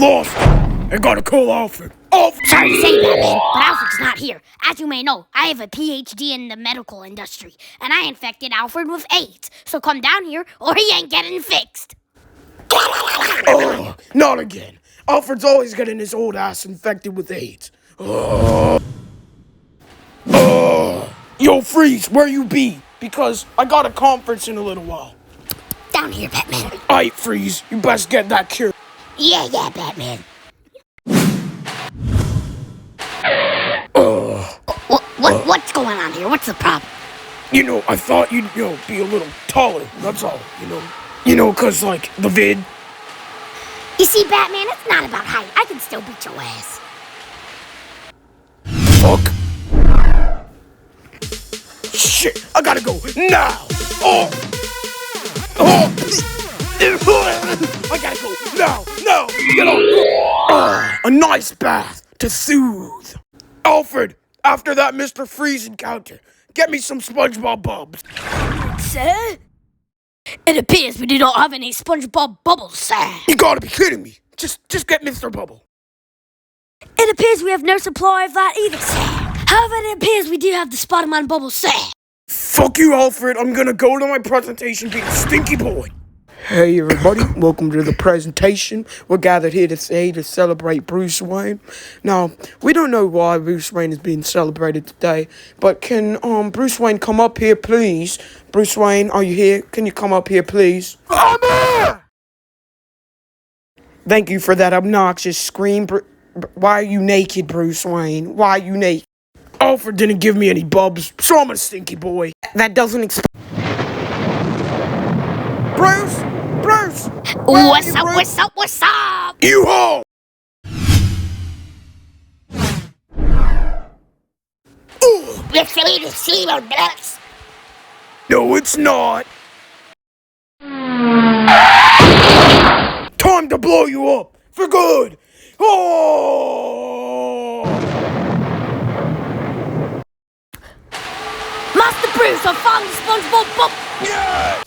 lost it. I gotta call Alfred. Alfred! Sorry to say, Batman, but Alfred's not here. As you may know, I have a PhD in the medical industry, and I infected Alfred with AIDS. So come down here, or he ain't getting fixed. Oh, not again. Alfred's always getting his old ass infected with AIDS. Yo, Freeze, where you be? Because I got a conference in a little while. Down here, Batman. Aight, Freeze, you best get that cure. Yeah, Batman. What's going on here? What's the problem? You know, I thought you'd, be a little taller, that's all, You know, cause, like, the vid. You see, Batman, it's not about height. I can still beat your ass. Fuck. Shit, I gotta go now. I gotta go now. Get on. A nice bath to soothe. Alfred, after that Mr. Freeze encounter, get me some SpongeBob bubs. Sir? It appears we do not have any SpongeBob bubbles, sir. You gotta be kidding me. Just get Mr. Bubble. It appears we have no supply of that either, sir. However, it appears we do have the Spider-Man bubbles, sir. Fuck you, Alfred. I'm gonna go to my presentation being a stinky boy. Hey, everybody. Welcome to the presentation. We're gathered here today to celebrate Bruce Wayne. Now, we don't know why Bruce Wayne is being celebrated today, but can Bruce Wayne come up here, please? Bruce Wayne, are you here? Can you come up here, please? I'm here! Thank you for that obnoxious scream. Why are you naked, Bruce Wayne? Why are you naked? Alfred didn't give me any bubs, so I'm a stinky boy. That doesn't explain. Bruce! What's up? You ho! No, it's not. Time to blow you up for good. Oh! Master Bruce, I found the SpongeBob bubble. Yes!